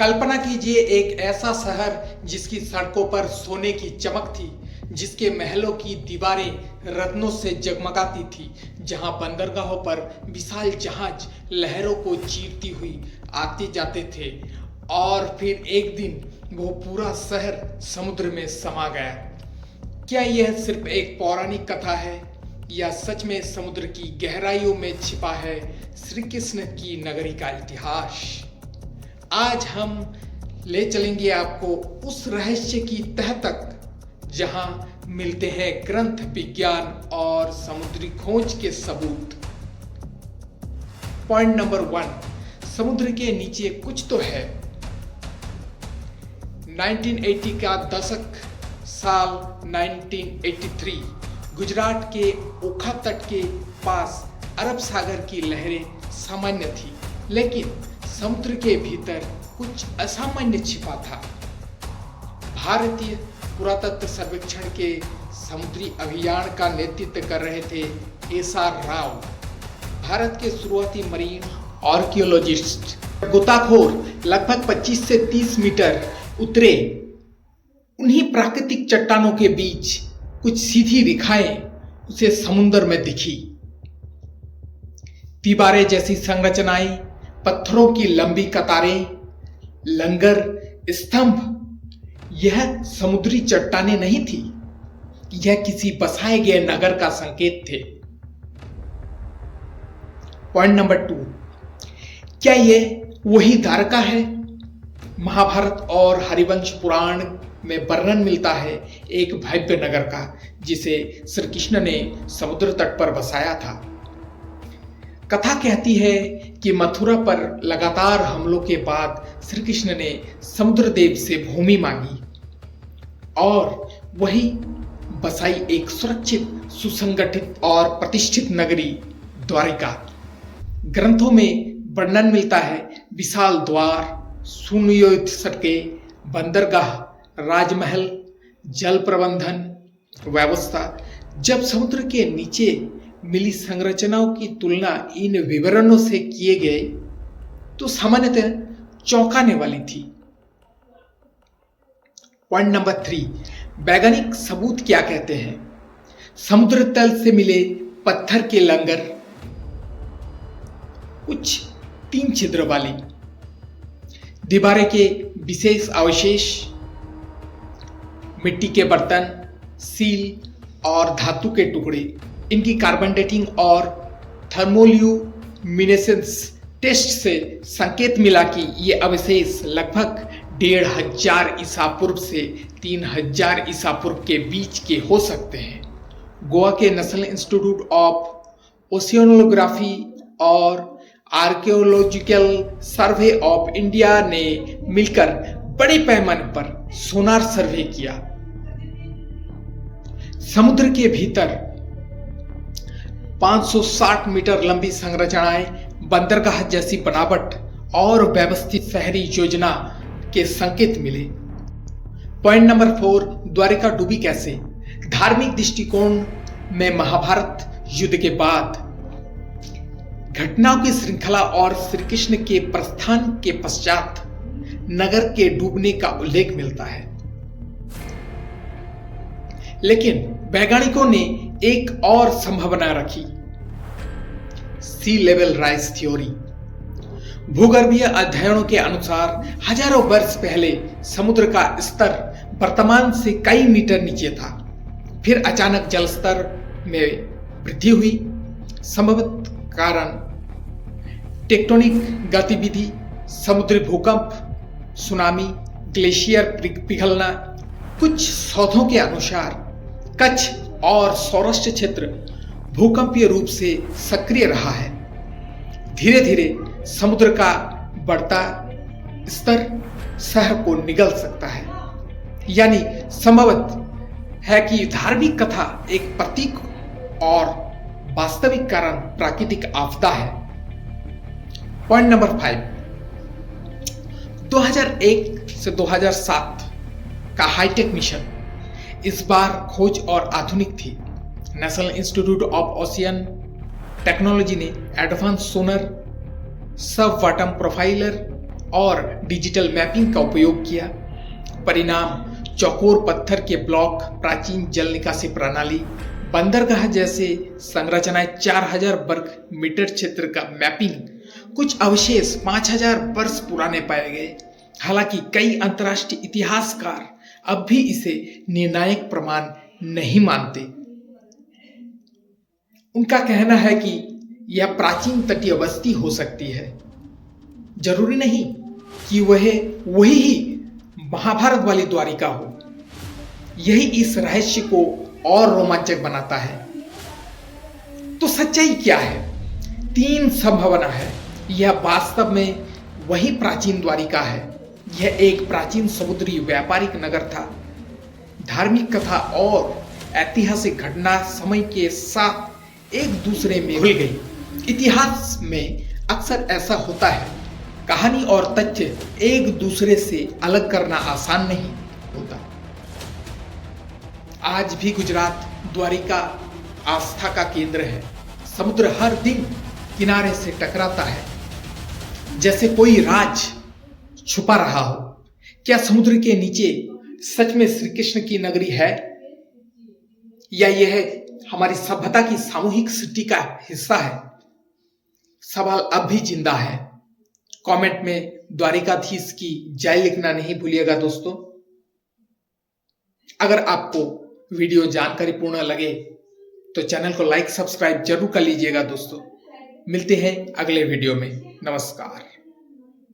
कल्पना कीजिए एक ऐसा शहर जिसकी सड़कों पर सोने की चमक थी, जिसके महलों की दीवारें रत्नों से जगमगाती थी, जहां बंदरगाहों पर विशाल जहाज लहरों को चीरती हुई आते जाते थे और फिर एक दिन वो पूरा शहर समुद्र में समा गया। क्या यह सिर्फ एक पौराणिक कथा है या सच में समुद्र की गहराइयों में छिपा है श्री कृष्ण की नगरी का इतिहास? आज हम ले चलेंगे आपको उस रहस्य की तह तक जहां मिलते हैं ग्रंथ, विज्ञान और समुद्री खोज के सबूत। पॉइंट नंबर 1, समुद्र के नीचे कुछ तो है। 1980 का दशक, साल 1983, गुजरात के ओखा तट के पास अरब सागर की लहरें सामान्य थी, लेकिन समुद्र के भीतर कुछ असामान्य छिपा था। भारतीय पुरातत्व सर्वेक्षण के समुद्री अभियान का नेतृत्व कर रहे थे एस.आर. राव, भारत के शुरुआती मरीन आर्कियोलॉजिस्ट। गोताखोर लगभग 25 से 30 मीटर उतरे, उन्हीं प्राकृतिक चट्टानों के बीच कुछ सीधी रेखाएं उसे समुद्र में दिखी। दीवारें जैसी संरचनाएं, पत्थरों की लंबी कतारें, लंगर, स्तंभ, यह समुद्री चट्टानें नहीं थी, यह किसी बसाए गए नगर का संकेत थे। पॉइंट नंबर 2, क्या यह वही द्वारका है? महाभारत और हरिवंश पुराण में वर्णन मिलता है एक भव्य नगर का, जिसे श्री कृष्ण ने समुद्र तट पर बसाया था। कथा कहती है कि मथुरा पर लगातार हमलों के बाद श्री कृष्ण ने समुद्रदेव से भूमि मांगी और वही बसाई एक सुरक्षित, सुसंगठित और प्रतिष्ठित नगरी द्वारिका। ग्रंथों में वर्णन मिलता है विशाल द्वार, सुनियोजित सड़कें, बंदरगाह, राजमहल, जल प्रबंधन व्यवस्था। जब समुद्र के नीचे मिली संरचनाओं की तुलना इन विवरणों से किए गए तो सामान्यतः चौंकाने वाली थी। पॉइंट नंबर 3, वैज्ञानिक सबूत क्या कहते हैं? समुद्र तल से मिले पत्थर के लंगर, कुछ 3 छिद्र वाली दीवारें के विशेष अवशेष, मिट्टी के बर्तन, सील और धातु के टुकड़े। इनकी कार्बन डेटिंग और थर्मोल्यूमिनेसेंस टेस्ट से संकेत मिला कि ये अवशेष लगभग 1500 ईसा पूर्व से 3000 ईसा पूर्व के बीच के हो सकते हैं। गोवा के नेशनल इंस्टीट्यूट ऑफ ओशियनोग्राफी और आर्कियोलॉजिकल सर्वे ऑफ इंडिया ने मिलकर बड़े पैमाने पर सोनार सर्वे किया। समुद्र के भीतर 560 मीटर लंबी संरचनाएं, बंदरगाह जैसी बनावट और व्यवस्थित शहरी योजना के संकेत मिले। पॉइंट नंबर 4, द्वारिका डूबी कैसे? धार्मिक दृष्टिकोण में महाभारत युद्ध के बाद घटनाओं की श्रृंखला और श्री कृष्ण के प्रस्थान के पश्चात नगर के डूबने का उल्लेख मिलता है, लेकिन वैज्ञानिकों ने एक और संभावना रखी, सी लेवल राइज थ्योरी। भूगर्भीय अध्ययनों के अनुसार हजारों वर्ष पहले समुद्र का स्तर वर्तमान से कई मीटर नीचे था, फिर अचानक जल स्तर में वृद्धि हुई। संभवत कारण टेक्टोनिक गतिविधि, समुद्री भूकंप, सुनामी, ग्लेशियर पिघलना। कुछ शोधों के अनुसार कच्छ और सौराष्ट्र क्षेत्र भूकंपीय रूप से सक्रिय रहा है। धीरे धीरे समुद्र का बढ़ता स्तर शहर को निगल सकता है, यानी संभवत है कि धार्मिक कथा एक प्रतीक और वास्तविक कारण प्राकृतिक आपदा है। पॉइंट नंबर 5, 2001 से 2007 का हाईटेक मिशन इस बार खोज और आधुनिक थी। National institute of ocean technology ने एडवांस सोनर, सब बॉटम प्रोफाइलर और डिजिटल मैपिंग का उपयोग किया। परिणाम चौकोर पत्थर के ब्लॉक, प्राचीन जल निकासी प्रणाली, बंदरगाह जैसे संरचनाएं, 4000 वर्ग मीटर क्षेत्र का मैपिंग, कुछ अवशेष 5000 वर्ष पुराने पाए गए। हालांकि कई अंतर्राष्ट्रीय इतिहासकार अब भी इसे निर्णायक प्रमाण नहीं मानते। उनका कहना है कि यह प्राचीन तटीय बस्ती हो सकती है। जरूरी नहीं कि वही ही महाभारत वाली द्वारिका हो। यही इस रहस्य को और रोमांचक बनाता है। तो सच्चाई क्या है? 3 संभावना है। यह वास्तव में वही प्राचीन द्वारिका है। यह एक प्राचीन समुद्री व्यापारिक नगर था। धार्मिक कथा और ऐतिहासिक घटना समय के साथ एक दूसरे में घुल गई। इतिहास में अक्सर ऐसा होता है, कहानी और तथ्य एक दूसरे से अलग करना आसान नहीं होता। आज भी गुजरात द्वारिका आस्था का केंद्र है। समुद्र हर दिन किनारे से टकराता है, जैसे कोई राज छुपा रहा हो। क्या समुद्र के नीचे सच में श्री कृष्ण की नगरी है, या यह हमारी सभ्यता की सामूहिक सृष्टि का हिस्सा है? सवाल अब भी जिंदा है। कमेंट में द्वारिकाधीश की जय लिखना नहीं भूलिएगा दोस्तों। अगर आपको वीडियो जानकारी पूर्ण लगे तो चैनल को लाइक, सब्सक्राइब जरूर कर लीजिएगा दोस्तों। मिलते हैं अगले वीडियो में। नमस्कार।